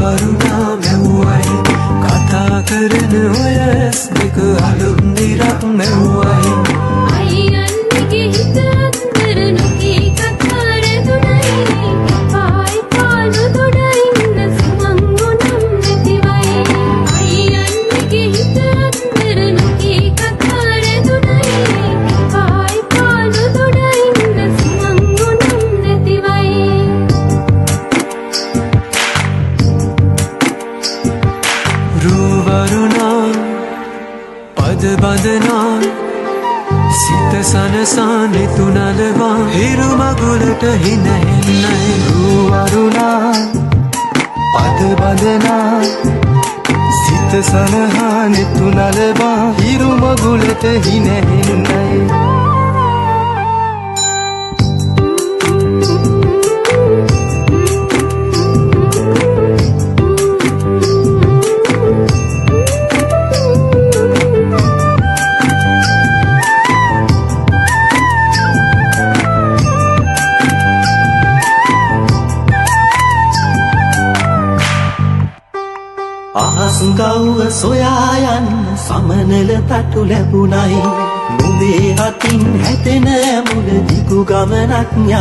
වරුණා මැව්වයි කතා කරන ඔය ඇස් දෙක අලුත් දිරක් මැව්වයි අයියන්ගේ හිත අතර නොකී කතා රැඳුනයි පායි පාළු දොඩ ඉන්න සුමං ගුණම් නැතිවයි අයියන්ගේ හිත අතර නොකී කතා රැඳුනයි පායි පාළු දොඩ ඉන්න සුමං ගුණම් නැතිවයි රුවරුණා පද බඳනා සිත සනසා නිතුනලවා හිරු මගුලට හිනහෙන්නයි රුවරුණා පද බඳනා සිත සනහා නිතුනලවා හිරු මගුලට හිනහෙන්නයි අහස් ගව්ව සොයා යන්න සමනල තටු ලැබුණයි නුඹේ අතින් හැතෙන මුල දිගු ගමනක් යන්නයි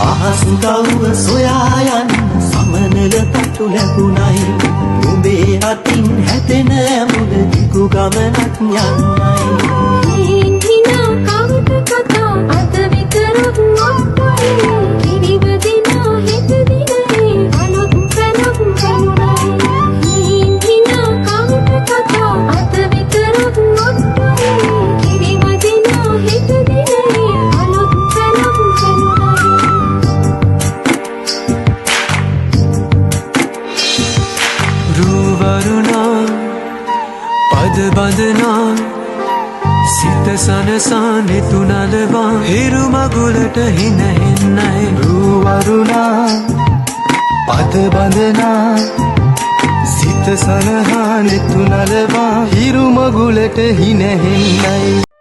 අහස් ගව්ව සොයා යන්න සමනල තටු ලැබුණයි නුඹේ අතින් හැතෙන මුල දිගු ගමනක් යන්නයි හිනා කවිත කතා අද විතරක් නොපයි කිරිවදිනා හෙට දිනේ අලුත් පැනක් ගනුනයි හිනා කවිත කතා අද විතරක් නොපයි කිරිවදිනා හෙට දිනේ අලුත් පැනක් ගනුනයි රුවරුණා පද බඳනා සිත සනසා නිතුනලවා හිරු මගුලට හිනහෙන්නයි රුවරුණා පද බඳනා සිත සනහා නිතුනලවා හිරු මගුලට හිනහෙන්නයි